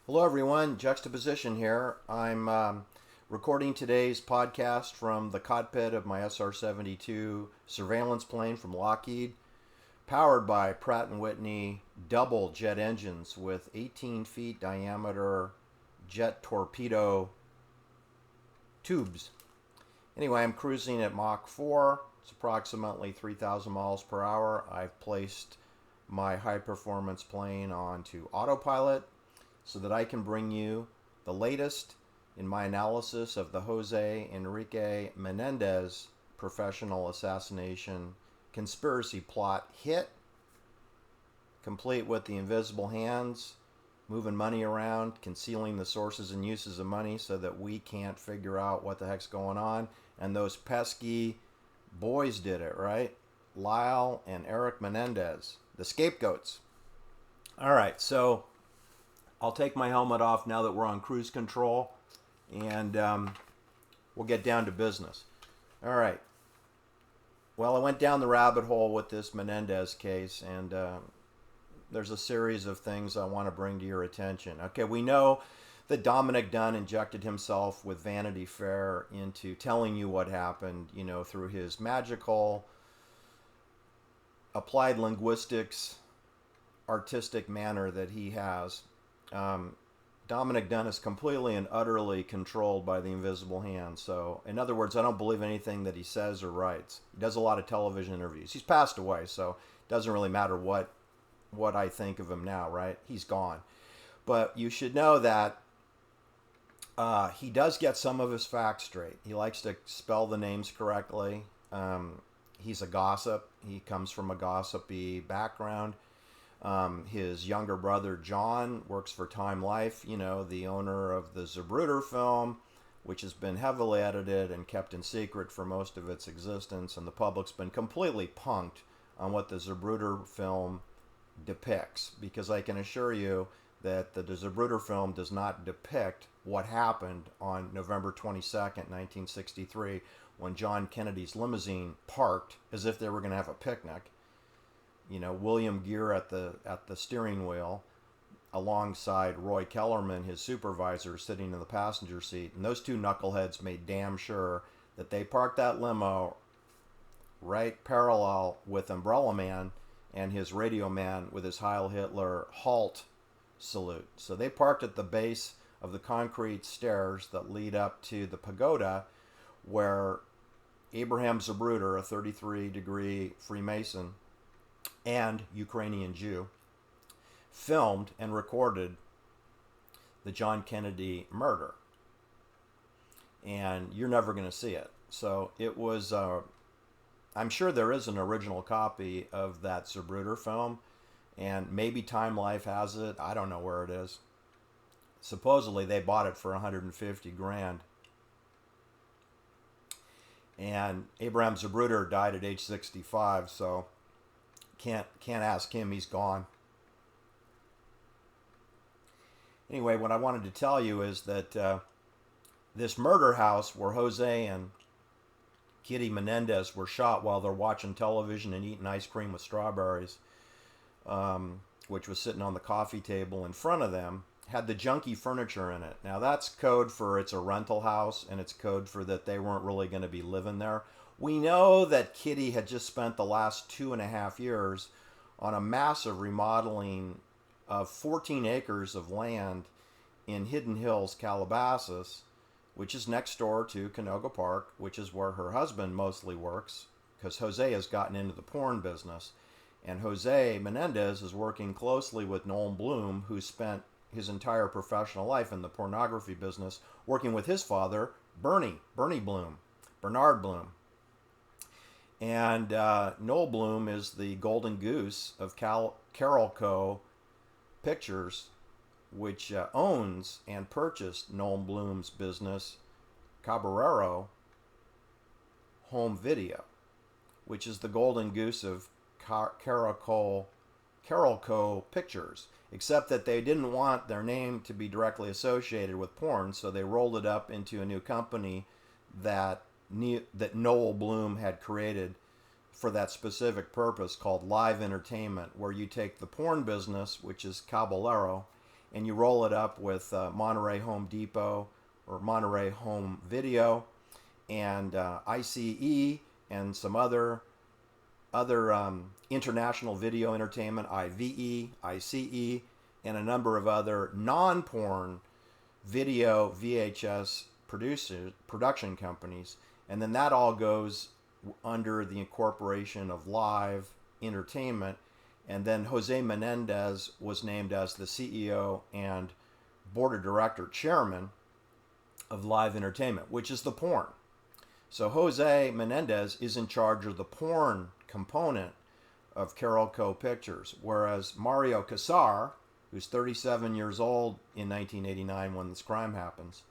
Hello, everyone. Juxtaposition here. I'm recording today's podcast from the cockpit of my SR-72 surveillance plane from Lockheed, powered by Pratt & Whitney double jet engines with 18 feet diameter jet torpedo tubes. Anyway, I'm cruising at Mach 4. It's approximately 3,000 miles per hour. I've placed my high-performance plane onto autopilot so that I can bring you the latest in my analysis of the Jose Enrique Menendez professional assassination conspiracy plot hit, complete with the invisible hands, moving money around, concealing the sources and uses of money so that we can't figure out what the heck's going on. And those pesky boys did it, right? Lyle and Eric Menendez, the scapegoats. All right, so I'll take my helmet off now that we're on cruise control, and we'll get down to business. All right. Well, I went down the rabbit hole with this Menendez case, and there's a series of things I want to bring to your attention. Okay, we know that Dominic Dunn injected himself with Vanity Fair into telling you what happened, through his magical applied linguistics artistic manner that he has. Dominic Dunn is completely and utterly controlled by the invisible hand. So, in other words, I don't believe anything that he says or writes. He does a lot of television interviews. He's passed away, so it doesn't really matter what I think of him now, right? He's gone. But you should know that he does get some of his facts straight. He likes to spell the names correctly. He's a gossip. He comes from a gossipy background. His younger brother, John, works for Time Life, the owner of the Zapruder film, which has been heavily edited and kept in secret for most of its existence. And the public's been completely punked on what the Zapruder film depicts, because I can assure you that the Zapruder film does not depict what happened on November 22nd, 1963, when John Kennedy's limousine parked as if they were going to have a picnic. William Gere at the steering wheel, alongside Roy Kellerman, his supervisor, sitting in the passenger seat. And those two knuckleheads made damn sure that they parked that limo right parallel with Umbrella Man and his Radio Man with his Heil Hitler halt salute. So they parked at the base of the concrete stairs that lead up to the pagoda, where Abraham Zapruder, a 33-degree Freemason and Ukrainian Jew, filmed and recorded the John Kennedy murder. And you're never going to see it. So it was, I'm sure there is an original copy of that Zapruder film, and maybe Time Life has it. I don't know where it is. Supposedly they bought it for 150 grand. And Abraham Zapruder died at age 65, so can't ask him, he's gone. Anyway, what I wanted to tell you is that this murder house where Jose and Kitty Menendez were shot while they're watching television and eating ice cream with strawberries, which was sitting on the coffee table in front of them, had the junky furniture in it. Now that's code for it's a rental house, and it's code for that they weren't really going to be living there. We know that Kitty had just spent the last 2.5 years on a massive remodeling of 14 acres of land in Hidden Hills, Calabasas, which is next door to Canoga Park, which is where her husband mostly works, because Jose has gotten into the porn business. And Jose Menendez is working closely with Noel Bloom, who spent his entire professional life in the pornography business, working with his father, Bernard Bloom. And Noel Bloom is the golden goose of Carolco Pictures, which owns and purchased Noel Bloom's business, Caballero Home Video, which is the golden goose of Carolco Pictures, except that they didn't want their name to be directly associated with porn, so they rolled it up into a new company that Noel Bloom had created for that specific purpose, called Live Entertainment, where you take the porn business, which is Caballero, and you roll it up with Monterey Home Depot or Monterey Home Video and ICE and some other international video entertainment, IVE, ICE, and a number of other non-porn video VHS production companies. And then that all goes under the incorporation of Live Entertainment. And then Jose Menendez was named as the CEO and board of director chairman of Live Entertainment, which is the porn. So Jose Menendez is in charge of the porn component of Carolco Pictures, whereas Mario Casar, who's 37 years old in 1989 when this crime happens,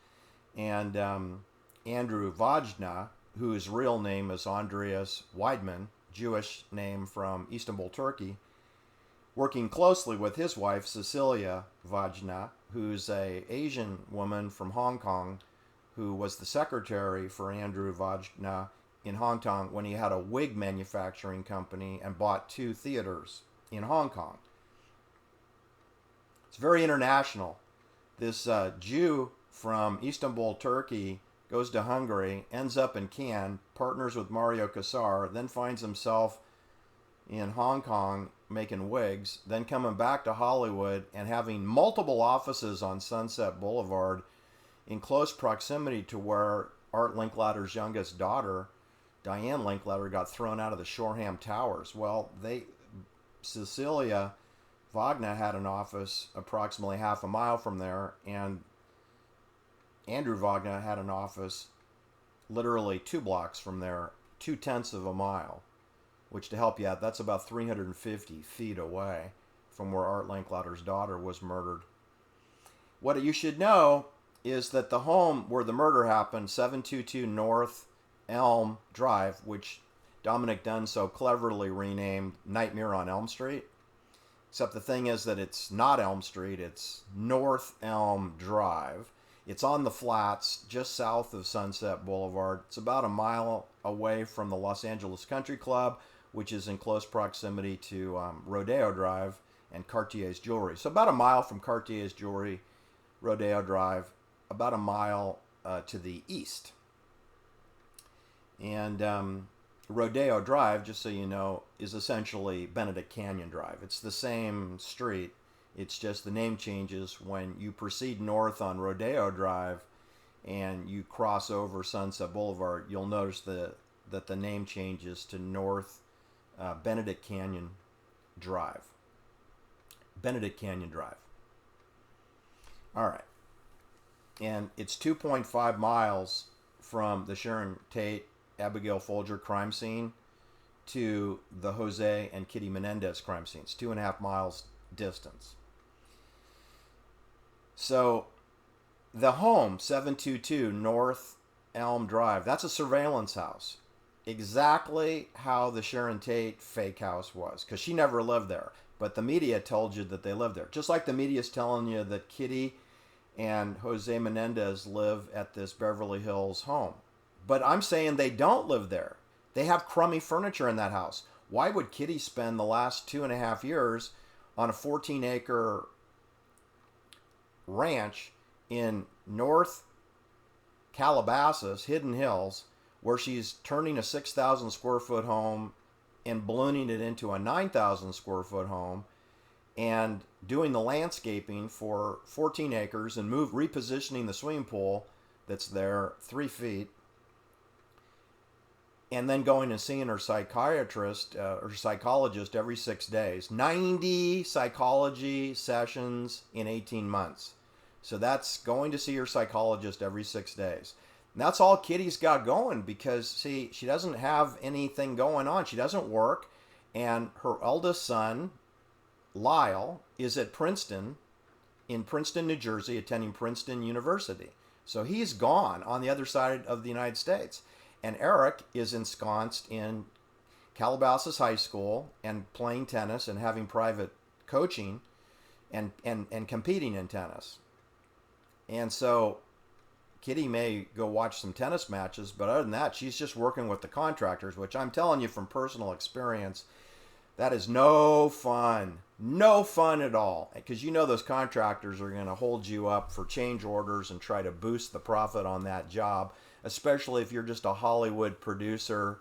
and Andrew Vajna, whose real name is Andras Weidman, Jewish name from Istanbul, Turkey, working closely with his wife, Cecilia Vajna, who's an Asian woman from Hong Kong, who was the secretary for Andrew Vajna in Hong Kong when he had a wig manufacturing company and bought 2 theaters in Hong Kong. It's very international. This Jew from Istanbul, Turkey, goes to Hungary, ends up in Cannes, partners with Mario Casar, then finds himself in Hong Kong making wigs, then coming back to Hollywood and having multiple offices on Sunset Boulevard in close proximity to where Art Linkletter's youngest daughter, Diane Linkletter, got thrown out of the Shoreham Towers. Well, Cecilia Wagner had an office approximately half a mile from there, and Andrew Wagner had an office literally 2 blocks from there, 0.2 of a mile, which, to help you out, that's about 350 feet away from where Art Linkletter's daughter was murdered. What you should know is that the home where the murder happened, 722 North Elm Drive, which Dominic Dunn so cleverly renamed Nightmare on Elm Street, except the thing is that it's not Elm Street, it's North Elm Drive. It's on the flats just south of Sunset Boulevard. It's about a mile away from the Los Angeles Country Club, which is in close proximity to Rodeo Drive and Cartier's Jewelry. So about a mile from Cartier's Jewelry, Rodeo Drive, about a mile to the east. And Rodeo Drive, just so you know, is essentially Benedict Canyon Drive. It's the same street. It's just the name changes when you proceed north on Rodeo Drive and you cross over Sunset Boulevard. You'll notice that the name changes to North Benedict Canyon Drive. Benedict Canyon Drive. All right. And it's 2.5 miles from the Sharon Tate, Abigail Folger crime scene to the Jose and Kitty Menendez crime scenes. 2.5 miles distance. So the home, 722 North Elm Drive, that's a surveillance house. Exactly how the Sharon Tate fake house was, because she never lived there. But the media told you that they lived there. Just like the media is telling you that Kitty and Jose Menendez live at this Beverly Hills home. But I'm saying they don't live there. They have crummy furniture in that house. Why would Kitty spend the last 2.5 years on a 14-acre ranch in North Calabasas, Hidden Hills, where she's turning a 6,000 square foot home and ballooning it into a 9,000 square foot home and doing the landscaping for 14 acres and repositioning the swimming pool that's there 3 feet, and then going and seeing her psychiatrist or psychologist every 6 days. 90 psychology sessions in 18 months. So that's going to see her psychologist every 6 days. And that's all Kitty's got going because, see, she doesn't have anything going on. She doesn't work. And her eldest son, Lyle, is at Princeton, in Princeton, New Jersey, attending Princeton University. So he's gone on the other side of the United States. And Eric is ensconced in Calabasas High School and playing tennis and having private coaching and competing in tennis. And so Kitty may go watch some tennis matches, but other than that, she's just working with the contractors, which I'm telling you from personal experience, that is no fun. No fun at all, because you know those contractors are going to hold you up for change orders and try to boost the profit on that job, especially if you're just a Hollywood producer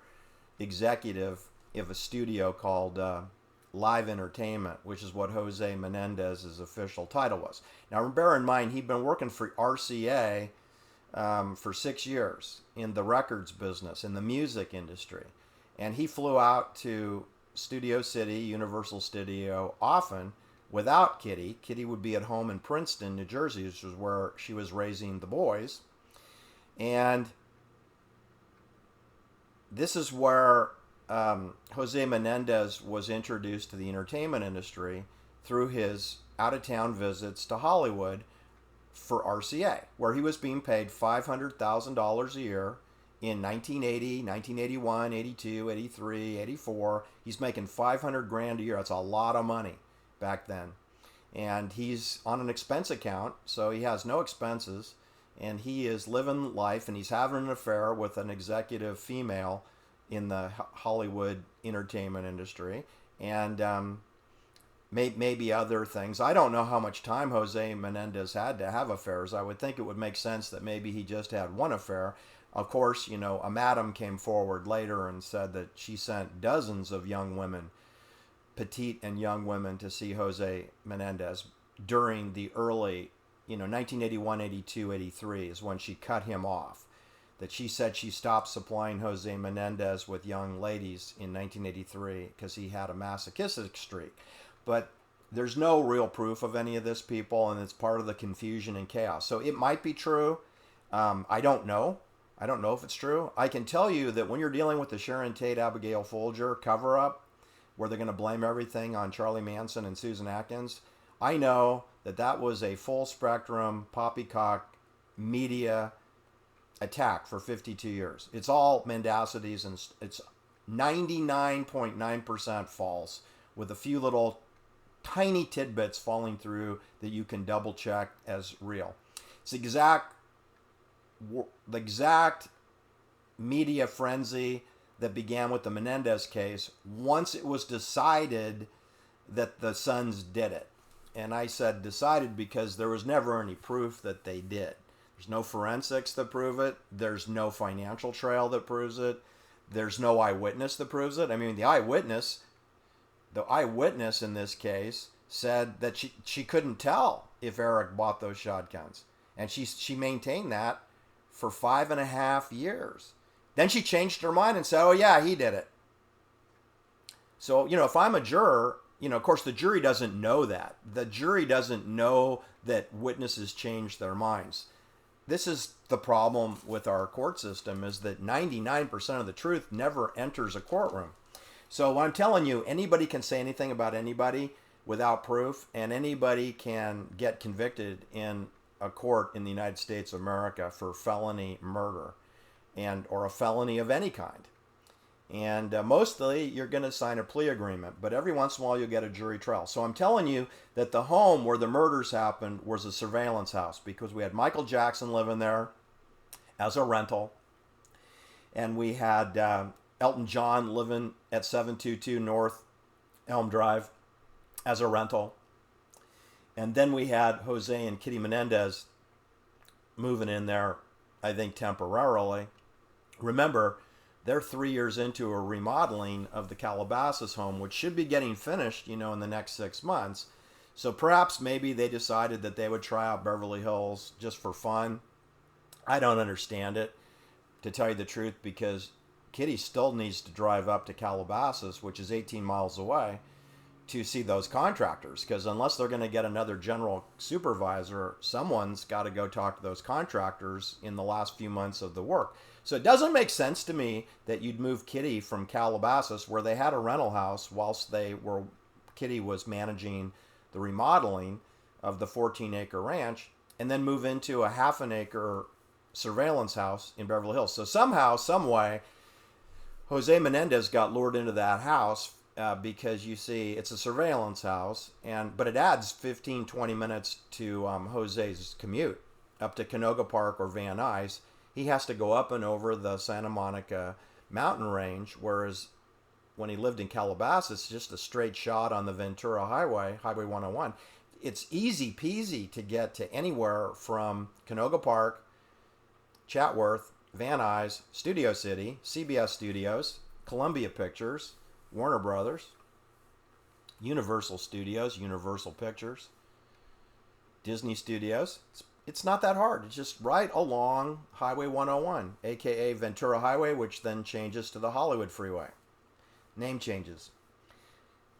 executive of a studio called Live Entertainment, which is what Jose Menendez's official title was. Now, bear in mind, he'd been working for RCA for 6 years in the records business, in the music industry. And he flew out to Studio City, Universal Studio, often without Kitty. Kitty would be at home in Princeton, New Jersey, which was where she was raising the boys. And this is where Jose Menendez was introduced to the entertainment industry through his out-of-town visits to Hollywood for RCA, where he was being paid $500,000 a year in 1980, 1981, 82, 83, 84. He's making 500 grand a year. That's a lot of money back then. And he's on an expense account, so he has no expenses. And he is living life, and he's having an affair with an executive female in the Hollywood entertainment industry, and maybe other things. I don't know how much time Jose Menendez had to have affairs. I would think it would make sense that maybe he just had one affair. Of course, you know, a madam came forward later and said that she sent dozens of young women, petite and young women, to see Jose Menendez during the early, 1981, 82, 83 is when she cut him off. That she said she stopped supplying Jose Menendez with young ladies in 1983 because he had a masochistic streak. But there's no real proof of any of this, people, and it's part of the confusion and chaos. So it might be true. I don't know. I don't know if it's true. I can tell you that when you're dealing with the Sharon Tate, Abigail Folger cover-up, where they're going to blame everything on Charlie Manson and Susan Atkins, I know that that was a full-spectrum, poppycock media attack for 52 years. It's all mendacities, and it's 99.9% false, with a few little tiny tidbits falling through that you can double check as real. It's the exact media frenzy that began with the Menendez case once it was decided that the Sons did it. And I said decided because there was never any proof that they did. There's no forensics that prove it. There's no financial trail that proves it. There's no eyewitness that proves it. I mean, the eyewitness in this case said that she couldn't tell if Eric bought those shotguns. And she maintained that for 5.5 years. Then she changed her mind and said, oh yeah, he did it. So, if I'm a juror, of course the jury doesn't know that. The jury doesn't know that witnesses change their minds. This is the problem with our court system, is that 99% of the truth never enters a courtroom. So I'm telling you, anybody can say anything about anybody without proof, and anybody can get convicted in a court in the United States of America for felony murder or a felony of any kind. And mostly you're going to sign a plea agreement, but every once in a while you'll get a jury trial. So I'm telling you that the home where the murders happened was a surveillance house, because we had Michael Jackson living there as a rental, and we had Elton John living at 722 North Elm Drive as a rental. And then we had Jose and Kitty Menendez moving in there, I think temporarily. Remember, they're 3 years into a remodeling of the Calabasas home, which should be getting finished, in the next 6 months. So perhaps maybe they decided that they would try out Beverly Hills just for fun. I don't understand it, to tell you the truth, because Kitty still needs to drive up to Calabasas, which is 18 miles away, to see those contractors. Because unless they're going to get another general supervisor, someone's got to go talk to those contractors in the last few months of the work. So it doesn't make sense to me that you'd move Kitty from Calabasas, where they had a rental house, whilst Kitty was managing the remodeling of the 14-acre ranch, and then move into a half-an-acre surveillance house in Beverly Hills. So somehow, some way, Jose Menendez got lured into that house because, you see, it's a surveillance house, but it adds 15, 20 minutes to Jose's commute up to Canoga Park or Van Nuys. He has to go up and over the Santa Monica mountain range, whereas when he lived in Calabasas, just a straight shot on the Ventura Highway, Highway 101. It's easy peasy to get to anywhere from Canoga Park, Chatworth, Van Nuys, Studio City, CBS Studios, Columbia Pictures, Warner Brothers, Universal Studios, Universal Pictures, Disney Studios. It's not that hard. It's just right along Highway 101, aka Ventura Highway, which then changes to the Hollywood Freeway. Name changes.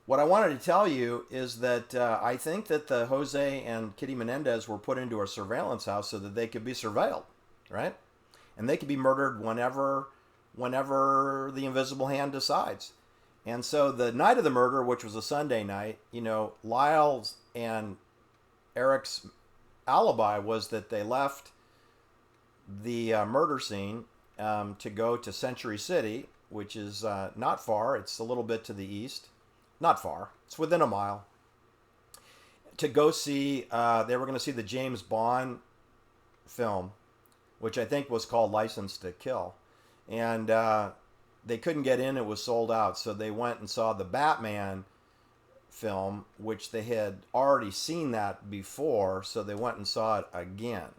What I wanted to tell you is that I think that the Jose and Kitty Menendez were put into a surveillance house so that they could be surveilled, right? And they could be murdered whenever the invisible hand decides. And so the night of the murder, which was a Sunday night, Lyle's and Eric's alibi was that they left the murder scene to go to Century City, which is not far. It's a little bit to the east. Not far. It's within a mile. To go see, they were going to see the James Bond film, which I think was called License to Kill. And they couldn't get in. It was sold out. So they went and saw the Batman film, which they had already seen that before. So they went and saw it again.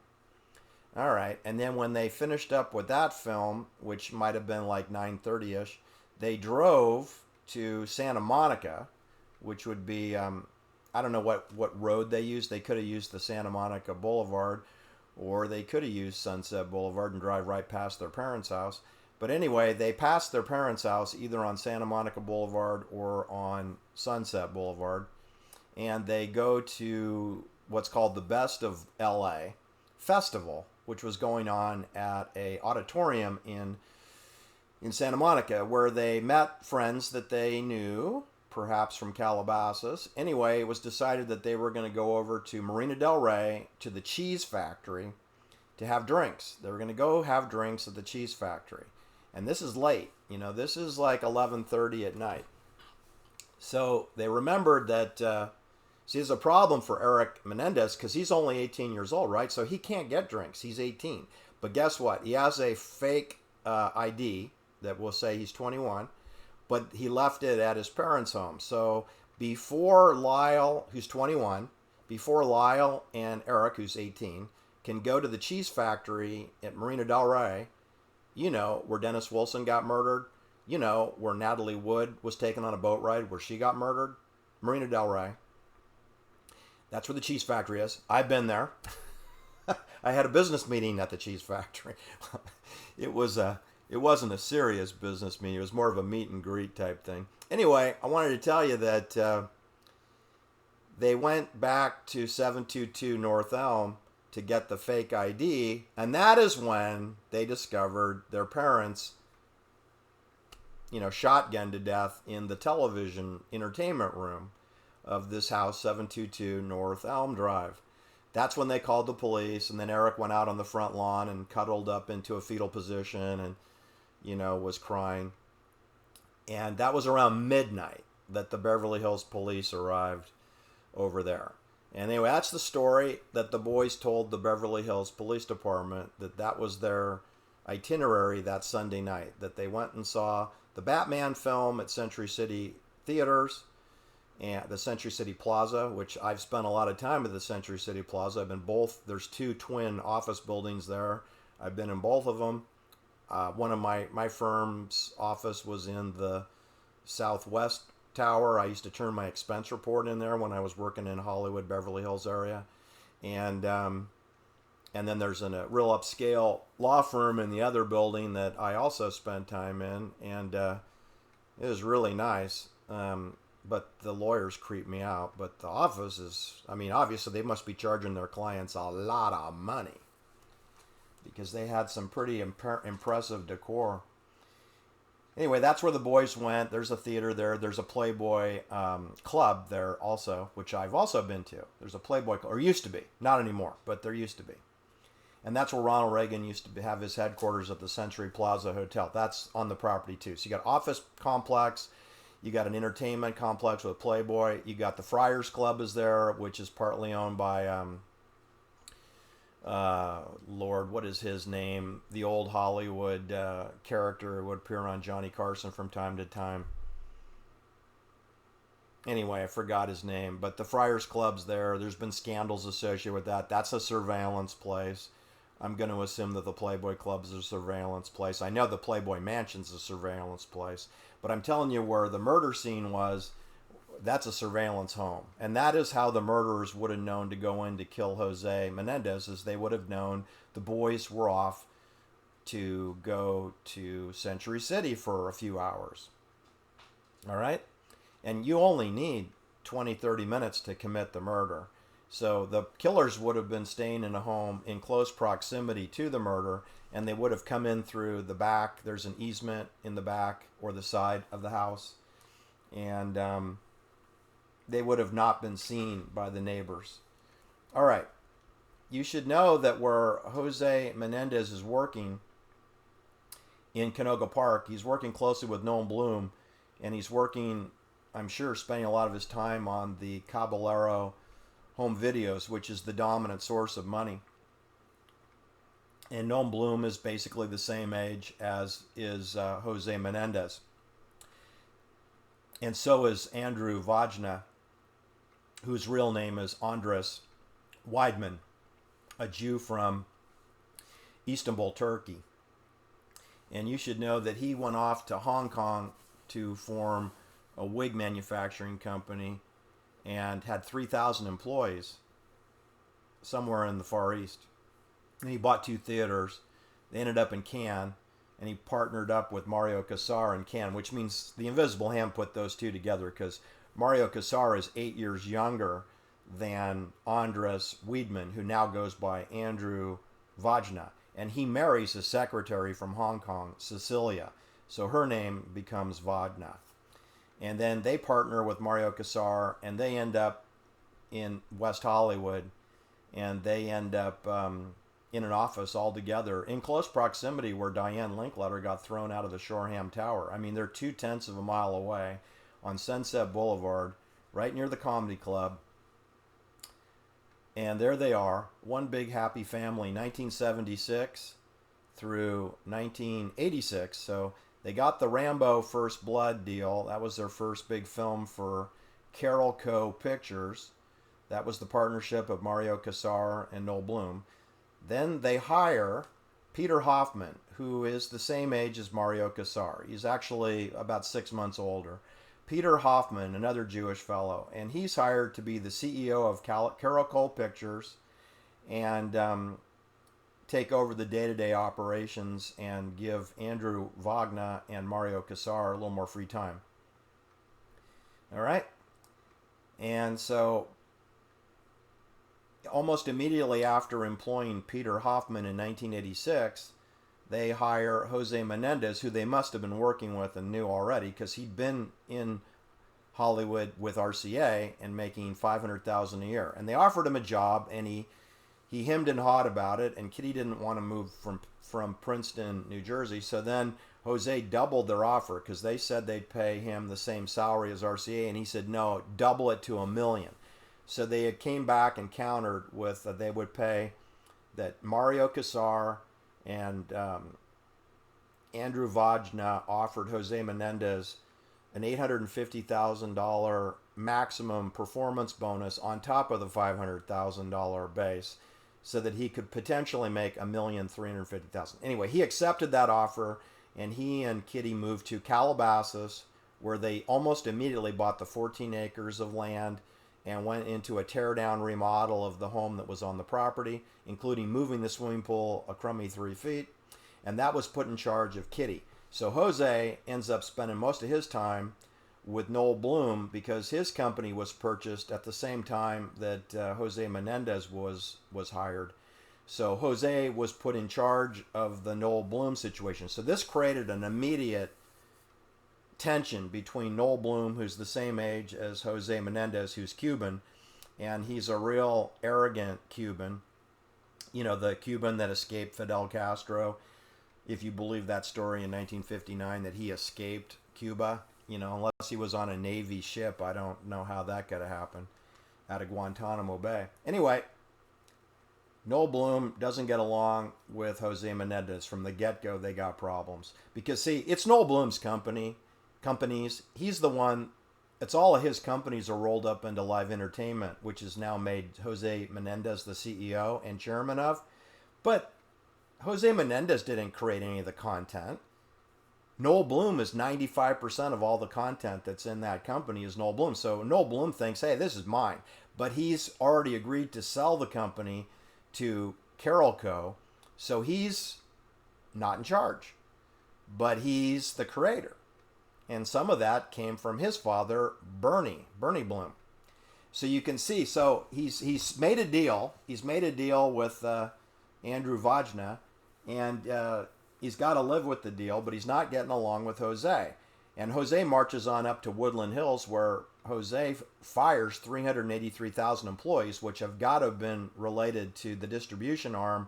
All right. And then when they finished up with that film, which might have been like 9:30ish, they drove to Santa Monica, which would be, I don't know what road they used. They could have used the Santa Monica Boulevard, or they could have used Sunset Boulevard and drive right past their parents' house. But anyway, they passed their parents' house either on Santa Monica Boulevard or on Sunset Boulevard. And they go to what's called the Best of LA Festival, which was going on at a auditorium in Santa Monica, where they met friends that they knew, perhaps from Calabasas. Anyway, it was decided that they were going to go over to Marina del Rey, to the cheese factory, to have drinks. They were going to go have drinks at the cheese factory. And this is late. This is like 11:30 at night. So they remembered that, see, there's a problem for Eric Menendez because he's only 18 years old, right? So he can't get drinks. He's 18. But guess what? He has a fake ID that will say he's 21, but he left it at his parents' home. So before Lyle, who's 21, before Lyle and Eric, who's 18, can go to the cheese factory at Marina del Rey, where Dennis Wilson got murdered, where Natalie Wood was taken on a boat ride where she got murdered, Marina del Rey. That's where the cheese factory is. I've been there. I had a business meeting at the cheese factory. It wasn't a serious business meeting. It was more of a meet and greet type thing. Anyway, I wanted to tell you that they went back to 722 North Elm to get the fake ID, and that is when they discovered their parents, shotgunned to death in the television entertainment room of this house, 722 North Elm Drive. That's when they called the police, and then Eric went out on the front lawn and cuddled up into a fetal position and, was crying. And that was around midnight that the Beverly Hills police arrived over there. And anyway, that's the story that the boys told the Beverly Hills Police Department, that was their itinerary that Sunday night, that they went and saw the Batman film at Century City Theaters and the Century City Plaza, which I've spent a lot of time at the Century City Plaza. I've been there's two twin office buildings there. I've been in both of them. One of my firm's office was in the Southwest Tower. I used to turn my expense report in there when I was working in Hollywood, Beverly Hills area. And then there's a real upscale law firm in the other building that I also spent time in. And it was really nice. But the lawyers creep me out. But the office is, obviously they must be charging their clients a lot of money, because they had some pretty impressive decor. Anyway, that's where the boys went. There's a theater there. There's a Playboy club there also, which I've also been to. There's a Playboy club, or used to be. Not anymore, but there used to be. And that's where Ronald Reagan used to have his headquarters at the Century Plaza Hotel. That's on the property too. So you got office complex. You got an entertainment complex with Playboy. You got the Friars Club is there, which is partly owned by, Lord, what is his name? The old Hollywood character who would appear on Johnny Carson from time to time. Anyway, I forgot his name, but the Friars Club's there. There's been scandals associated with that. That's a surveillance place. I'm going to assume that the Playboy Club is a surveillance place. I know the Playboy Mansion's a surveillance place, but I'm telling you where the murder scene was, that's a surveillance home. And that is how the murderers would have known to go in to kill Jose Menendez, as they would have known the boys were off to go to Century City for a few hours. All right? And you only need 20, 30 minutes to commit the murder. So the killers would have been staying in a home in close proximity to the murder, and they would have come in through the back. There's an easement in the back or the side of the house. And they would have not been seen by the neighbors. All right. You should know that where Jose Menendez is working in Canoga Park, he's working closely with Noel Bloom, and he's working, I'm sure, spending a lot of his time on the Caballero home videos, which is the dominant source of money. And Noel Bloom is basically the same age as is Jose Menendez. And so is Andrew Vajna, whose real name is Andras Weidman, a Jew from Istanbul, Turkey. And you should know that he went off to Hong Kong to form a wig manufacturing company and had 3,000 employees somewhere in the Far East. And he bought 2 theaters. They ended up in Cannes, and he partnered up with Mario Casar in Cannes, which means the Invisible Hand put those two together, because Mario Casar is 8 years younger than Andras Weidman, who now goes by Andrew Vajna. And he marries his secretary from Hong Kong, Cecilia. So her name becomes Vajna. And then they partner with Mario Casar, and they end up in West Hollywood, and they end up in an office all together in close proximity where Diane Linkletter got thrown out of the Shoreham Tower. I mean, they're 0.2 of a mile away on Sunset Boulevard, right near the Comedy Club. And there they are, one big happy family, 1976 through 1986. So they got the Rambo First Blood deal. That was their first big film for Carol Co. Pictures. That was the partnership of Mario Casar and Noel Bloom. Then they hire Peter Hoffman, who is the same age as Mario Casar. He's actually about 6 months older. Peter Hoffman, another Jewish fellow, and he's hired to be the CEO of Carol Co. Pictures and take over the day-to-day operations and give Andrew Vajna and Mario Casar a little more free time. All right? And so almost immediately after employing Peter Hoffman in 1986, they hire Jose Menendez, who they must have been working with and knew already, because he'd been in Hollywood with RCA and making $500,000 a year. And they offered him a job, and he hemmed and hawed about it, and Kitty didn't want to move from Princeton, New Jersey. So then Jose doubled their offer, because they said they'd pay him the same salary as RCA, and he said, no, double it to $1 million. So they had came back and countered with they would pay that Mario Casar and Andrew Vajna offered Jose Menendez an $850,000 maximum performance bonus on top of the $500,000 base, so that he could potentially make $1,350,000. Anyway, he accepted that offer, and he and Kitty moved to Calabasas, where they almost immediately bought the 14 acres of land and went into a tear-down remodel of the home that was on the property, including moving the swimming pool a crummy 3 feet, and that was put in charge of Kitty. So Jose ends up spending most of his time with Noel Bloom, because his company was purchased at the same time that Jose Menendez was hired. So Jose was put in charge of the Noel Bloom situation. So this created an immediate tension between Noel Bloom, who's the same age as Jose Menendez, who's Cuban, and he's a real arrogant Cuban. You know, the Cuban that escaped Fidel Castro, if you believe that story in 1959, that he escaped Cuba. You know, unless he was on a Navy ship, I don't know how that could have happened out of Guantanamo Bay. Anyway, Noel Bloom doesn't get along with Jose Menendez. From the get-go, they got problems. Because, see, it's Noel Bloom's companies. He's the one it's all of his companies are rolled up into Live Entertainment, which has now made Jose Menendez the CEO and chairman of. But Jose Menendez didn't create any of the content. Noel Bloom is 95% of all the content that's in that company is Noel Bloom. So Noel Bloom thinks, hey, this is mine. But he's already agreed to sell the company to Carolco. So he's not in charge. But he's the creator. And some of that came from his father, Bernie Bloom. So you can see, so he's made a deal. He's made a deal with Andrew Vajna, and he's got to live with the deal, but he's not getting along with Jose. And Jose marches on up to Woodland Hills, where Jose fires 383,000 employees, which have got to have been related to the distribution arm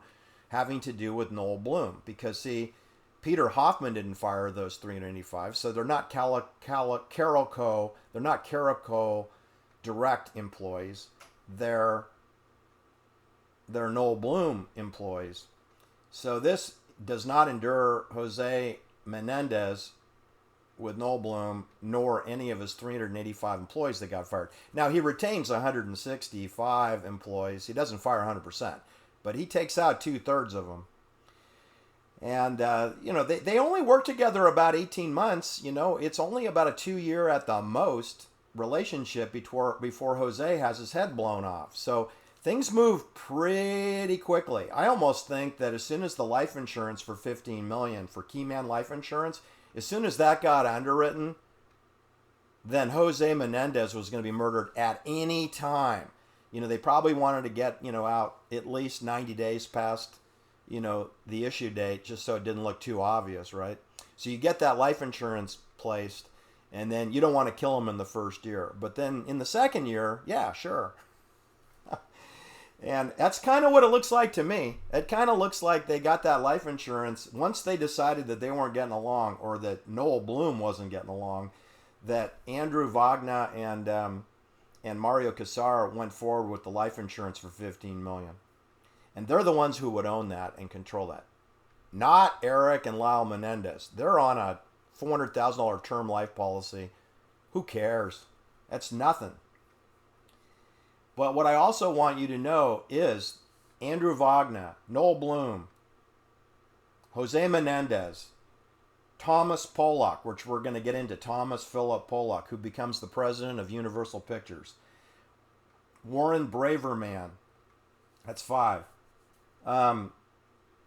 having to do with Noel Bloom. Because, see, Peter Hoffman didn't fire those 385, so they're not Carolco. They're not Carolco direct employees. They're Noel Bloom employees. So this does not endure Jose Menendez with Noel Bloom, nor any of his 385 employees that got fired. Now, he retains 165 employees. He doesn't fire 100%, but he takes out 2/3 of them. And, they only work together about 18 months. It's only about a 2-year at the most relationship before Jose has his head blown off. So things move pretty quickly. I almost think that as soon as the life insurance for $15 million for Keyman Life Insurance, as soon as that got underwritten, then Jose Menendez was going to be murdered at any time. They probably wanted to get, out at least 90 days past the issue date, just so it didn't look too obvious, right? So you get that life insurance placed, and then you don't want to kill him in the first year. But then in the second year, yeah, sure. And that's kind of what it looks like to me. It kind of looks like they got that life insurance once they decided that they weren't getting along, or that Noel Bloom wasn't getting along, that Andrew Vajna and Mario Casar went forward with the life insurance for $15 million. And they're the ones who would own that and control that. Not Eric and Lyle Menendez. They're on a $400,000 term life policy. Who cares? That's nothing. But what I also want you to know is Andrew Vajna, Noel Bloom, Jose Menendez, Thomas Pollock, which we're going to get into, Thomas Philip Pollock, who becomes the president of Universal Pictures. Warren Braverman, that's 5.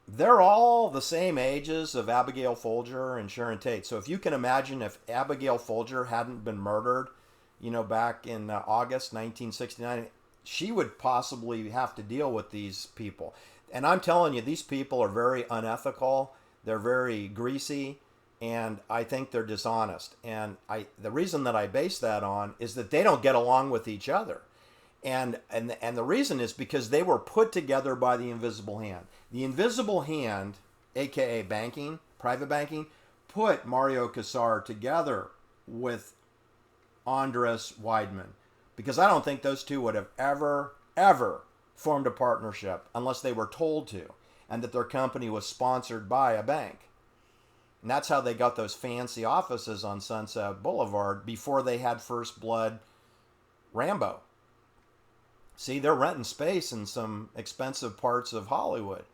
They're all the same ages of Abigail Folger and Sharon Tate. So if you can imagine if Abigail Folger hadn't been murdered, back in August 1969, she would possibly have to deal with these people. And I'm telling you, these people are very unethical. They're very greasy, and I think they're dishonest. And the reason that I base that on is that they don't get along with each other. And the reason is because they were put together by the invisible hand. The invisible hand, aka banking, private banking, put Mario Casar together with Andras Weidman, because I don't think those two would have ever formed a partnership unless they were told to, and that their company was sponsored by a bank. And that's how they got those fancy offices on Sunset Boulevard before they had First Blood Rambo. See, they're renting space in some expensive parts of Hollywood.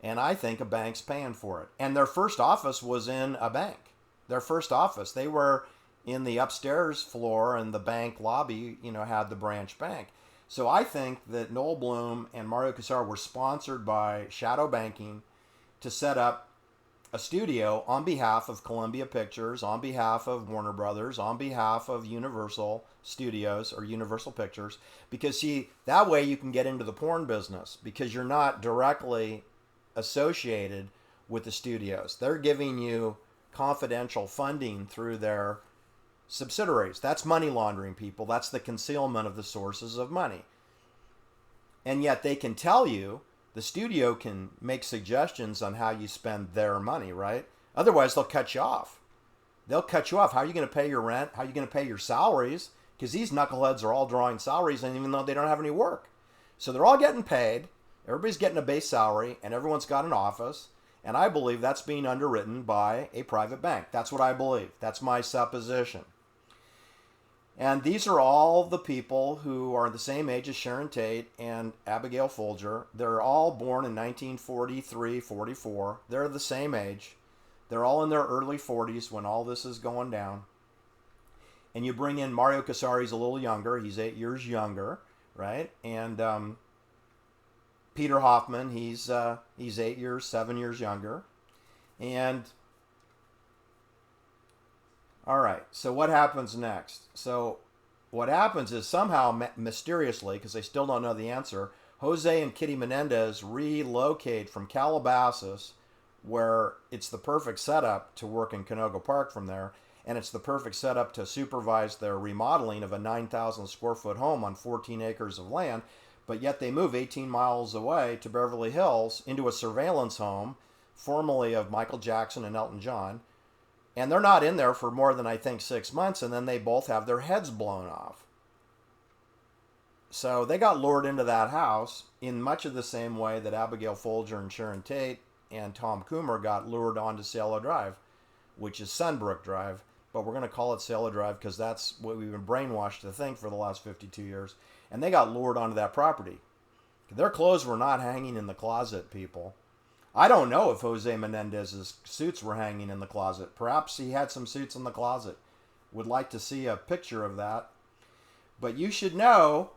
And I think a bank's paying for it. And their first office was in a bank. Their first office. They were in the upstairs floor, and the bank lobby, had the branch bank. So I think that Noel Bloom and Mario Casar were sponsored by shadow banking to set up a studio on behalf of Columbia Pictures, on behalf of Warner Brothers, on behalf of Universal Studios or Universal Pictures, because see, that way you can get into the porn business because you're not directly associated with the studios. They're giving you confidential funding through their subsidiaries. That's money laundering, people. That's the concealment of the sources of money. And yet they can tell you, the studio can make suggestions on how you spend their money, right? Otherwise, they'll cut you off. They'll cut you off. How are you going to pay your rent? How are you going to pay your salaries? Because these knuckleheads are all drawing salaries, and even though they don't have any work. So they're all getting paid. Everybody's getting a base salary, and everyone's got an office. And I believe that's being underwritten by a private bank. That's what I believe. That's my supposition. And these are all the people who are the same age as Sharon Tate and Abigail Folger. They're all born in 1943, 44. They're the same age. They're all in their early 40s when all this is going down. And you bring in Mario Casari's a little younger. He's 8 years younger, right? And Peter Hoffman, he's 8 years, 7 years younger. And all right, so what happens next? So what happens is somehow, mysteriously, because they still don't know the answer, Jose and Kitty Menendez relocate from Calabasas, where it's the perfect setup to work in Canoga Park from there, and it's the perfect setup to supervise their remodeling of a 9,000 square foot home on 14 acres of land, but yet they move 18 miles away to Beverly Hills into a surveillance home, formerly of Michael Jackson and Elton John. And they're not in there for more than, I think, 6 months, and then they both have their heads blown off. So they got lured into that house in much of the same way that Abigail Folger and Sharon Tate and Tom Coomer got lured onto Sailor Drive, which is Sunbrook Drive. But we're going to call it Sailor Drive because that's what we've been brainwashed to think for the last 52 years. And they got lured onto that property. Their clothes were not hanging in the closet, people. I don't know if Jose Menendez's suits were hanging in the closet. Perhaps he had some suits in the closet. Would like to see a picture of that. But you should know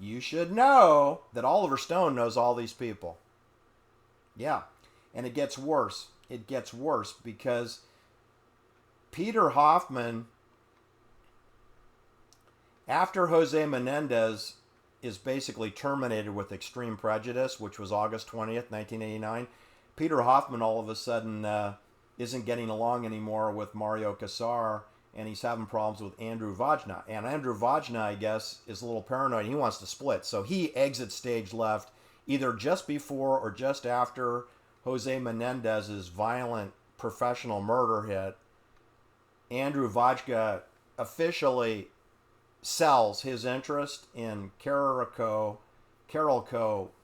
that Oliver Stone knows all these people. Yeah. And it gets worse. It gets worse because Peter Hoffman, after Jose Menendez is basically terminated with extreme prejudice, which was August 20th, 1989, Peter Hoffman all of a sudden isn't getting along anymore with Mario Casar, and he's having problems with Andrew Vajna. And Andrew Vajna, I guess, is a little paranoid. He wants to split. So he exits stage left either just before or just after Jose Menendez's violent professional murder hit. Andrew Vajna officially sells his interest in Carolco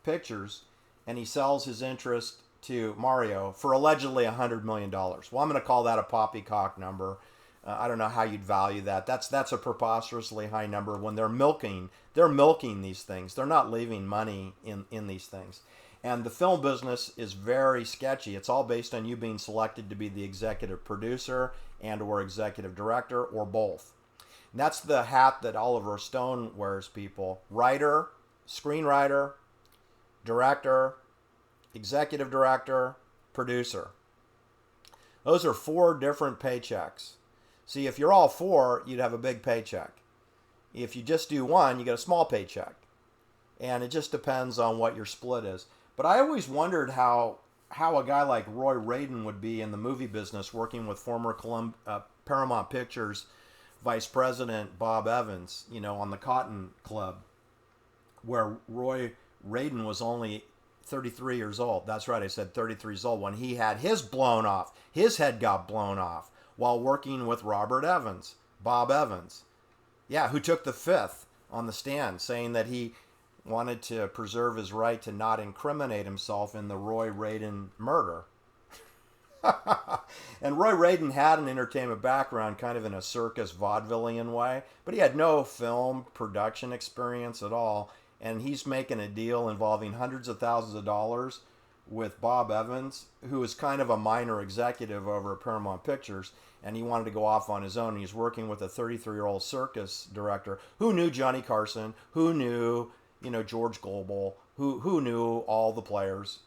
Pictures, and he sells his interest to Mario for allegedly $100 million. Well, I'm going to call that a poppycock number. I don't know how you'd value that. That's a preposterously high number when they're milking these things. They're not leaving money in these things. And the film business is very sketchy. It's all based on you being selected to be the executive producer and or executive director or both. And that's the hat that Oliver Stone wears, people. Writer, screenwriter, director, executive director, producer. Those are 4 different paychecks. See, if you're all 4, you'd have a big paycheck. If you just do one, you get a small paycheck. And it just depends on what your split is. But I always wondered how a guy like Roy Radin would be in the movie business working with former Paramount Pictures Vice President Bob Evans, on the Cotton Club, where Roy Radin was only 33 years old. That's right, I said 33 years old when he had his blown off. His head got blown off while working with Robert Evans, Bob Evans. Yeah, who took the fifth on the stand, saying that he wanted to preserve his right to not incriminate himself in the Roy Radin murder. And Roy Radin had an entertainment background, kind of in a circus vaudevillian way, but he had no film production experience at all. And he's making a deal involving hundreds of thousands of dollars with Bob Evans, who was kind of a minor executive over at Paramount Pictures, and he wanted to go off on his own. He's working with a 33-year-old circus director who knew Johnny Carson, who knew, George Gobel, who knew all the players.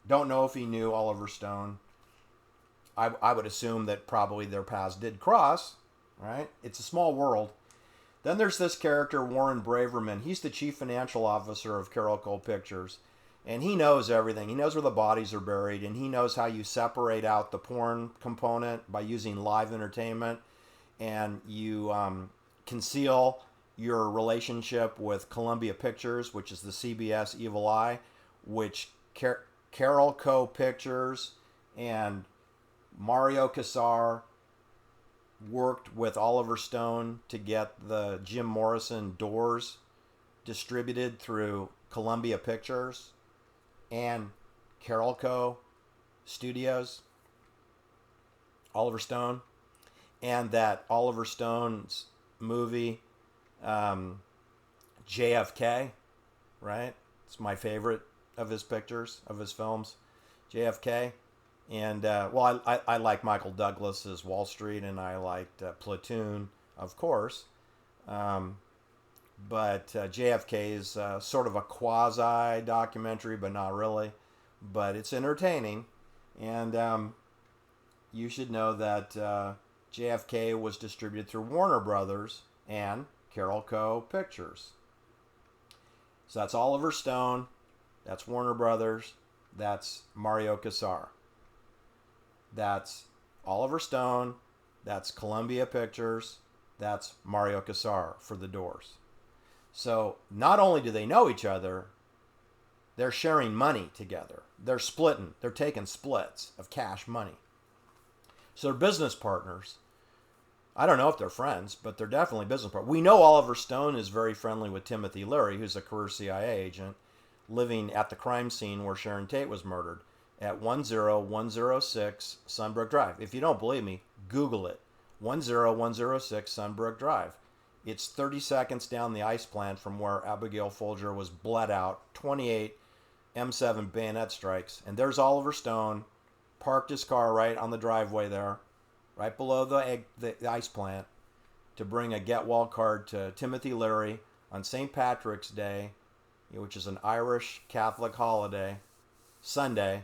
Don't know if he knew Oliver Stone. I would assume that probably their paths did cross, right? It's a small world. Then there's this character, Warren Braverman. He's the chief financial officer of Carolco Pictures. And he knows everything. He knows where the bodies are buried, and he knows how you separate out the porn component by using live entertainment, and you conceal your relationship with Columbia Pictures, which is the CBS Evil Eye, which Carolco Pictures and Mario Casar worked with Oliver Stone to get the Jim Morrison Doors distributed through Columbia Pictures and Carolco Studios. Oliver Stone. and that Oliver Stone's movie, JFK, right? It's my favorite of his pictures, of his films, JFK. And, well, I like Michael Douglas's Wall Street, and I liked Platoon, of course. But JFK is sort of a quasi documentary, but not really. But it's entertaining. And you should know that JFK was distributed through Warner Brothers and Carabello Pictures. So that's Oliver Stone, that's Warner Brothers, that's Mario Kassar. That's Oliver Stone, that's Columbia Pictures, that's Mario Kassar for The Doors. So not only do they know each other, they're sharing money together. They're splitting, they're taking splits of cash money. So they're business partners. I don't know if they're friends, but they're definitely business partners. We know Oliver Stone is very friendly with Timothy Leary, who's a career CIA agent, living at the crime scene where Sharon Tate was murdered at 10106 Sunbrook Drive. If you don't believe me, Google it. 10106 Sunbrook Drive. It's 30 seconds down the ice plant from where Abigail Folger was bled out, 28 M7 bayonet strikes. And there's Oliver Stone, parked his car right on the driveway there, right below the ice plant, to bring a get well card to Timothy Leary on St. Patrick's Day, which is an Irish Catholic holiday, Sunday,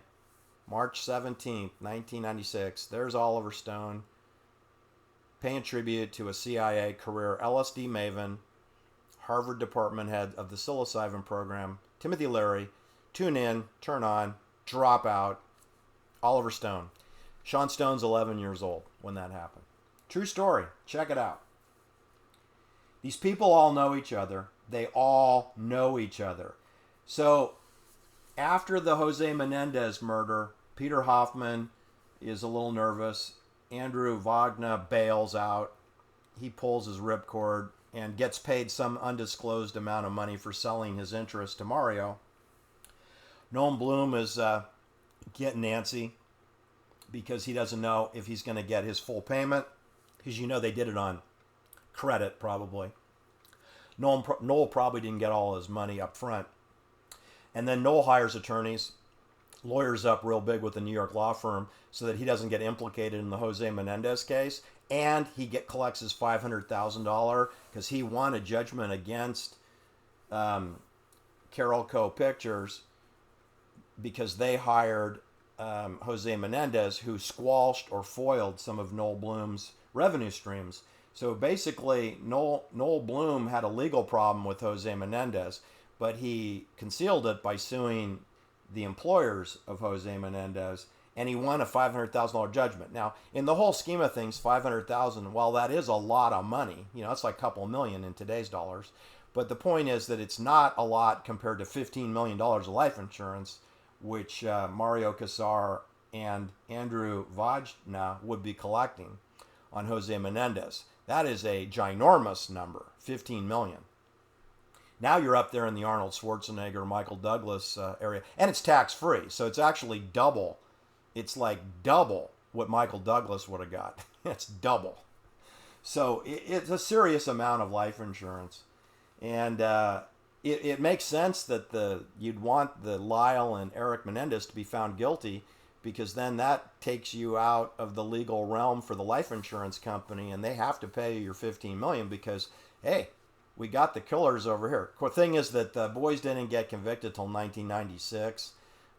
March 17th, 1996. There's Oliver Stone paying tribute to a CIA career LSD maven, Harvard department head of the psilocybin program, Timothy Leary. Tune in, turn on, drop out, Oliver Stone. Sean Stone's 11 years old when that happened. True story. Check it out. These people all know each other. They all know each other. So after the Jose Menendez murder, Peter Hoffman is a little nervous. Andrew Vajna bails out. He pulls his ripcord and gets paid some undisclosed amount of money for selling his interest to Mario. Noel Bloom is getting antsy because he doesn't know if he's going to get his full payment, because you know they did it on credit probably. Noel probably didn't get all his money up front. And then Noel hires attorneys, lawyers up real big with the New York law firm so that he doesn't get implicated in the Jose Menendez case, and he collects his $500,000 because he won a judgment against Carabello Pictures because they hired Jose Menendez, who squelched or foiled some of Noel Bloom's revenue streams. So basically, Noel Bloom had a legal problem with Jose Menendez, but he concealed it by suing the employers of Jose Menendez, and he won a $500,000 judgment. Now, in the whole scheme of things, $500,000, while that is a lot of money, that's like a couple million in today's dollars, but the point is that it's not a lot compared to $15 million of life insurance, which Mario Kassar and Andrew Vajna would be collecting on Jose Menendez. That is a ginormous number, 15 million. Now you're up there in the Arnold Schwarzenegger, Michael Douglas area, and it's tax-free, so it's actually double. It's like double what Michael Douglas would have got. It's double. So it's a serious amount of life insurance, and it makes sense that you'd want the Lyle and Eric Menendez to be found guilty, because then that takes you out of the legal realm for the life insurance company, and they have to pay your $15 million because, hey, we got the killers over here. The thing is that the boys didn't get convicted till 1996.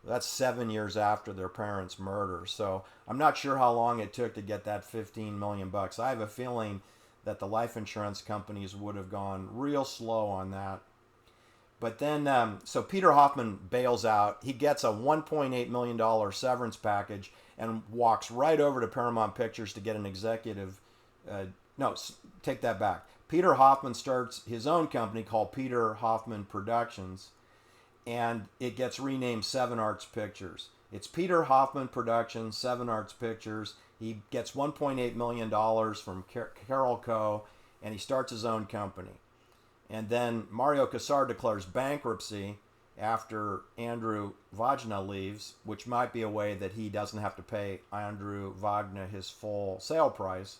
That's 7 years after their parents' murder. So I'm not sure how long it took to get that $15 million. I have a feeling that the life insurance companies would have gone real slow on that. But then, so Peter Hoffman bails out. He gets a $1.8 million severance package and walks right over to Paramount Pictures to get an executive. No, take that back. Peter Hoffman starts his own company called Peter Hoffman Productions, and it gets renamed Seven Arts Pictures. It's Peter Hoffman Productions, Seven Arts Pictures. He gets $1.8 million from Carabello, and he starts his own company. And then Mario Kassar declares bankruptcy after Andrew Vajna leaves, which might be a way that he doesn't have to pay Andrew Vajna his full sale price.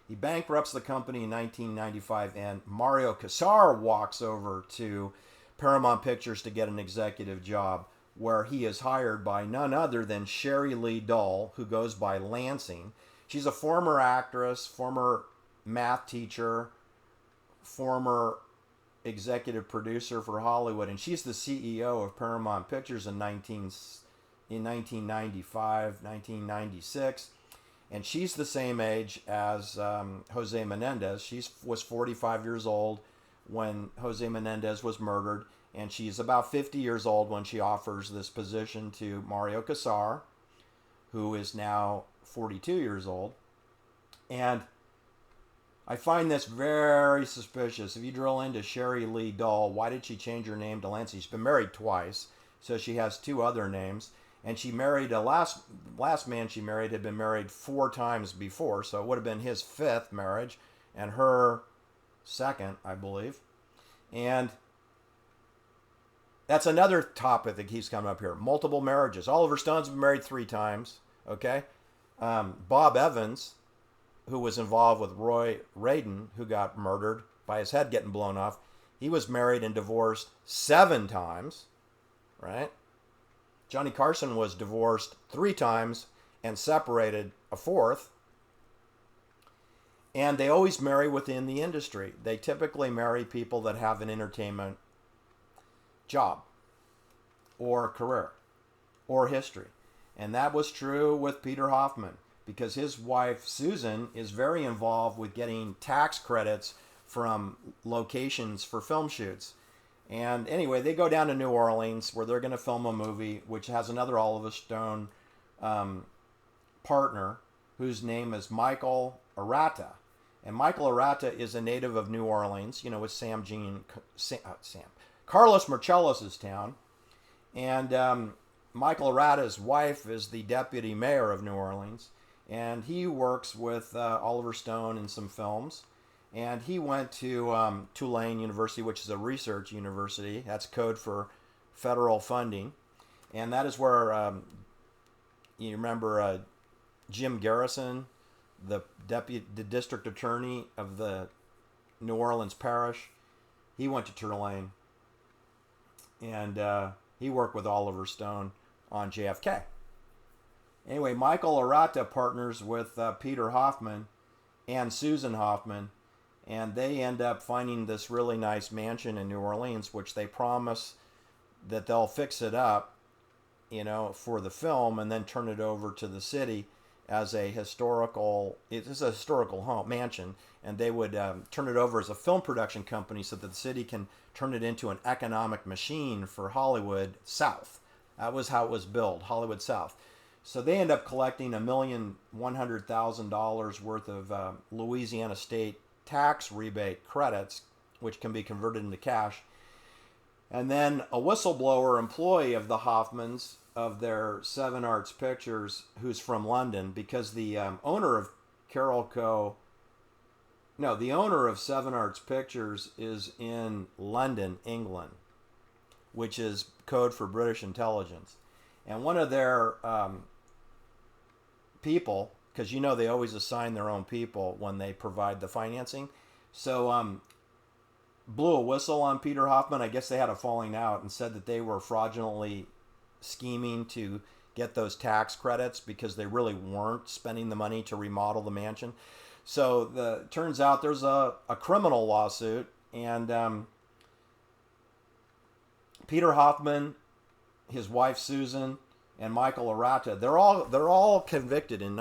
He bankrupts the company in 1995, and Mario Casar walks over to Paramount Pictures to get an executive job, where he is hired by none other than Sherry Lee Dull, who goes by Lansing. She's a former actress, former math teacher, former executive producer for Hollywood, and she's the CEO of Paramount Pictures in 1995, 1996. And she's the same age as Jose Menendez. She was 45 years old when Jose Menendez was murdered, and she's about 50 years old when she offers this position to Mario Casar, who is now 42 years old. And I find this very suspicious. If you drill into Sherry Lee Dull, why did she change her name to Lansing? She's been married twice, so she has two other names. And she married a last man she married had been married 4 times before, so it would have been his 5th marriage and her 2nd, I believe. And that's another topic that keeps coming up here. Multiple marriages. Oliver Stone's been married 3 times. Okay, Bob Evans, who was involved with Roy Radin, who got murdered by his head getting blown off, he was married and divorced 7 times. Right. Johnny Carson was divorced 3 times and separated a 4th. And they always marry within the industry. They typically marry people that have an entertainment job or career or history. And that was true with Peter Hoffman, because his wife, Susan, is very involved with getting tax credits from locations for film shoots. And anyway, they go down to New Orleans where they're going to film a movie which has another Oliver Stone partner whose name is Michael Arata. And Michael Arata is a native of New Orleans, you know, with Carlos Marcello's town. And Michael Arata's wife is the deputy mayor of New Orleans. And he works with Oliver Stone in some films. And he went to Tulane University, which is a research university. That's code for federal funding. And that is where, you remember Jim Garrison, the district attorney of the New Orleans parish. He went to Tulane. And he worked with Oliver Stone on JFK. Anyway, Michael Arata partners with Peter Hoffman and Susan Hoffman, and they end up finding this really nice mansion in New Orleans, which they promise that they'll fix it up, you know, for the film, and then turn it over to the city as a historical. It's a historical home mansion, and they would turn it over as a film production company so that the city can turn it into an economic machine for Hollywood South. That was how it was built, Hollywood South. So they end up collecting $1,100,000 worth of Louisiana state tax rebate credits, which can be converted into cash. And then a whistleblower employee of the Hoffmans, of their Seven Arts Pictures, who's from London, because the owner of the owner of Seven Arts Pictures is in London, England, which is code for British intelligence. And one of their people, because you know they always assign their own people when they provide the financing, so blew a whistle on Peter Hoffman. I guess they had a falling out and said that they were fraudulently scheming to get those tax credits because they really weren't spending the money to remodel the mansion. So turns out there's a criminal lawsuit, and Peter Hoffman, his wife Susan, and Michael Arata, they're all convicted in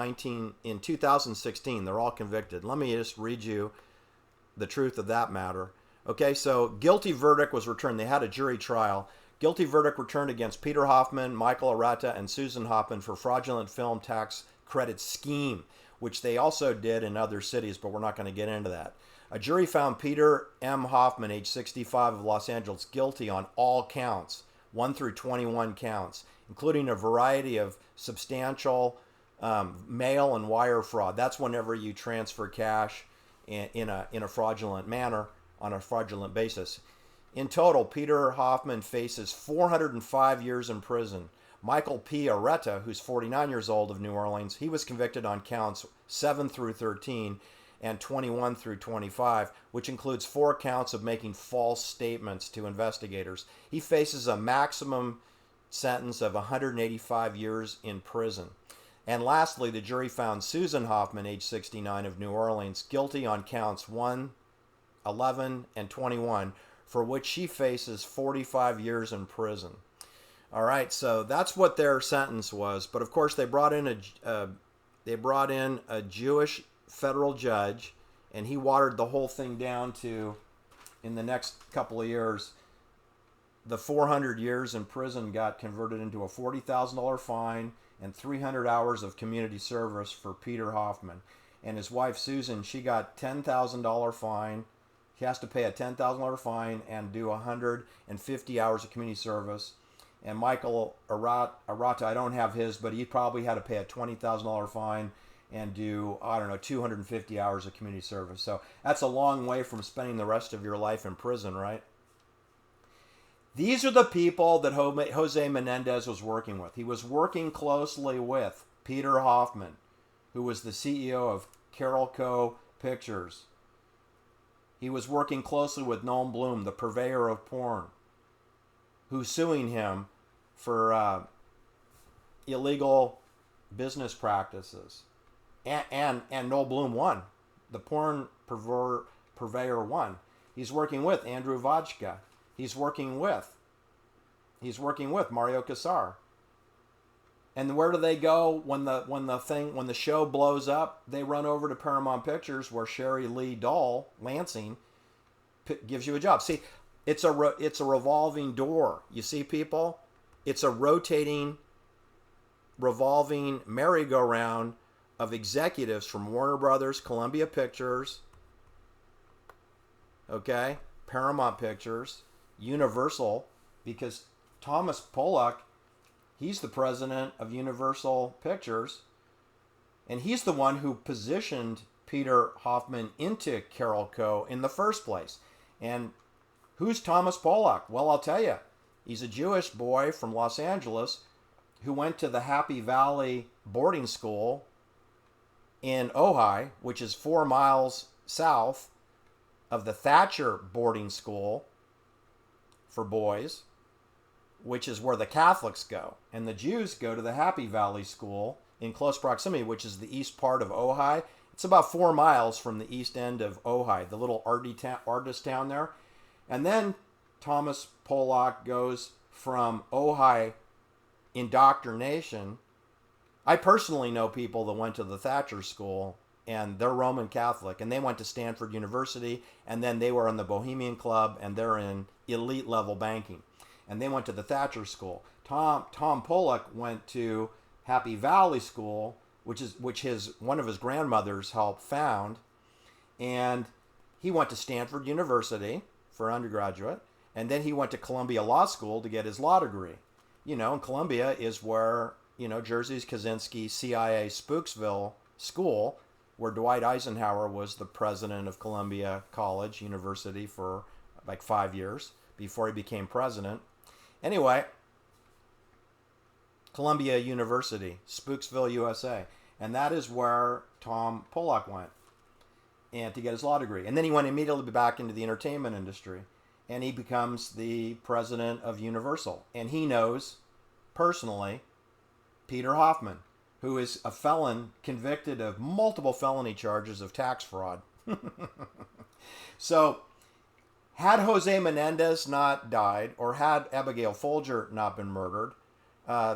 2016. They're all convicted. Let me just read you the truth of that matter. Okay, so guilty verdict was returned. They had a jury trial. Guilty verdict returned against Peter Hoffman, Michael Arata, and Susan Hoffman for fraudulent film tax credit scheme, which they also did in other cities, but we're not going to get into that. A jury found Peter M. Hoffman, age 65, of Los Angeles, guilty on all counts, 1 through 21 counts, including a variety of substantial mail and wire fraud. That's whenever you transfer cash in a fraudulent manner on a fraudulent basis. In total, Peter Hoffman faces 405 years in prison. Michael P. Arata, who's 49 years old, of New Orleans, he was convicted on counts 7 through 13, and 21 through 25, which includes 4 counts of making false statements to investigators. He faces a maximum sentence of 185 years in prison. And lastly, the jury found Susan Hoffman, age 69, of New Orleans, guilty on counts 1, 11, and 21, for which she faces 45 years in prison. All right, so that's what their sentence was. But of course, they brought in a Jewish federal judge, and he watered the whole thing down to, in the next couple of years, the 400 years in prison got converted into a $40,000 fine and 300 hours of community service for Peter Hoffman. And his wife, Susan, she got $10,000 fine. He has to pay a $10,000 fine and do 150 hours of community service. And Michael Arata, I don't have his, but he probably had to pay a $20,000 fine and do, 250 hours of community service. So that's a long way from spending the rest of your life in prison, right? These are the people that Jose Menendez was working with. He was working closely with Peter Hoffman, who was the CEO of Carabello Pictures. He was working closely with Noel Bloom, the purveyor of porn, who's suing him for illegal business practices. And Noel Bloom won. The porn purveyor won. He's working with Andrew Vajka. He's working with Mario Casar. And where do they go when the show blows up? They run over to Paramount Pictures, where Sherry Lee Dahl Lansing gives you a job. See, it's a revolving door. You see, people, it's a rotating, revolving merry-go-round of executives from Warner Brothers, Columbia Pictures, okay, Paramount Pictures, Universal, because Thomas Pollock, he's the president of Universal Pictures, and he's the one who positioned Peter Hoffman into Carabello in the first place. And who's Thomas Pollock? Well, I'll tell you. He's a Jewish boy from Los Angeles who went to the Happy Valley boarding school in Ojai, which is 4 miles south of the Thatcher boarding school for boys, which is where the Catholics go. And the Jews go to the Happy Valley School in close proximity, which is the east part of Ojai. It's about 4 miles from the east end of Ojai, the little artist town there. And then Thomas Pollock goes from Ojai indoctrination. I personally know people that went to the Thatcher School, and they're Roman Catholic, and they went to Stanford University, and then they were in the Bohemian Club, and they're in elite level banking. And they went to the Thatcher School. Tom Pollock went to Happy Valley School, which one of his grandmothers helped found, and he went to Stanford University for undergraduate, and then he went to Columbia Law School to get his law degree. And Columbia is where, Jerzy Kaczynski CIA Spooksville School, where Dwight Eisenhower was the president of Columbia College University for like 5 years before he became president. Anyway, Columbia University, Spooksville, USA. And that is where Tom Pollock went and to get his law degree. And then he went immediately back into the entertainment industry. And he becomes the president of Universal. And he knows, personally, Peter Hoffman, who is a felon convicted of multiple felony charges of tax fraud. So, had Jose Menendez not died, or had Abigail Folger not been murdered,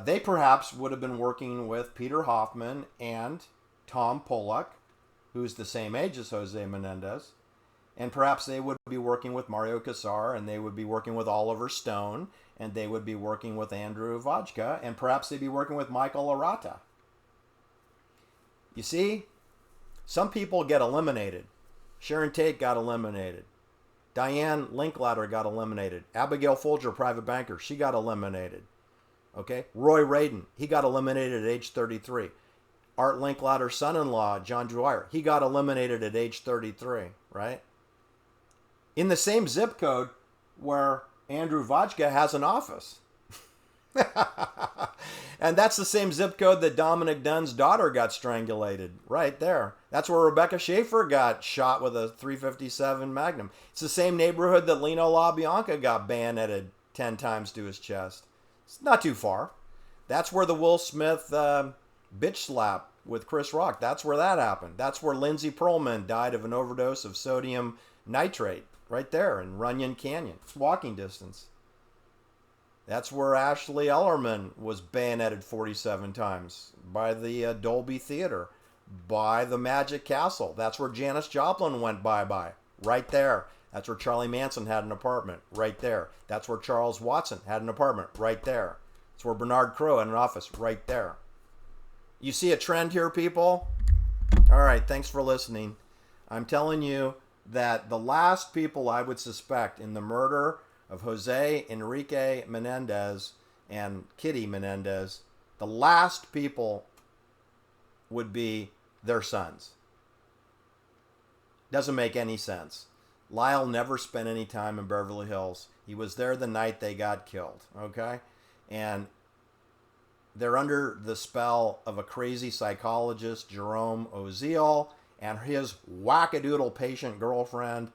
they perhaps would have been working with Peter Hoffman and Tom Pollock, who's the same age as Jose Menendez, and perhaps they would be working with Mario Casar, and they would be working with Oliver Stone, and they would be working with Andrew Vajka, and perhaps they'd be working with Michael Arata. You see, some people get eliminated. Sharon Tate got eliminated. Diane Linklater got eliminated. Abigail Folger, private banker, she got eliminated. Okay? Roy Radin, he got eliminated at age 33. Art Linklater's son-in-law, John Dwyer, he got eliminated at age 33, right? In the same zip code where Andrew Vajka has an office. And that's the same zip code that Dominic Dunn's daughter got strangulated. Right there. That's where Rebecca Schaefer got shot with a .357 Magnum. It's the same neighborhood that Lino LaBianca got bayoneted 10 times to his chest. It's not too far. That's where the Will Smith bitch slap with Chris Rock. That's where that happened. That's where Lindsey Pearlman died of an overdose of sodium nitrate. Right there in Runyon Canyon. It's walking distance. That's where Ashley Ellerman was bayoneted 47 times by the Dolby Theater, by the Magic Castle. That's where Janis Joplin went bye-bye. Right there. That's where Charlie Manson had an apartment. Right there. That's where Charles Watson had an apartment. Right there. That's where Bernard Crowe had an office. Right there. You see a trend here, people? All right, thanks for listening. I'm telling you that the last people I would suspect in the murder of Jose Enrique Menendez and Kitty Menendez, the last people would be their sons. Doesn't make any sense. Lyle never spent any time in Beverly Hills. He was there the night they got killed, okay? And they're under the spell of a crazy psychologist, Jerome Oziel, and his wackadoodle patient girlfriend,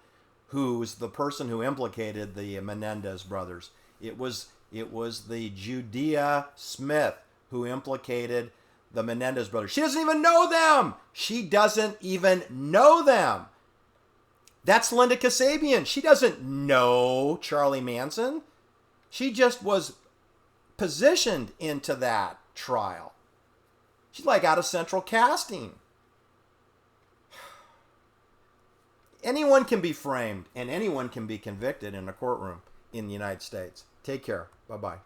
who's the person who implicated the Menendez brothers. It was the Judea Smith who implicated the Menendez brothers. She doesn't even know them. She doesn't even know them. That's Linda Kasabian. She doesn't know Charlie Manson. She just was positioned into that trial. She's like out of central casting. Anyone can be framed and anyone can be convicted in a courtroom in the United States. Take care. Bye-bye.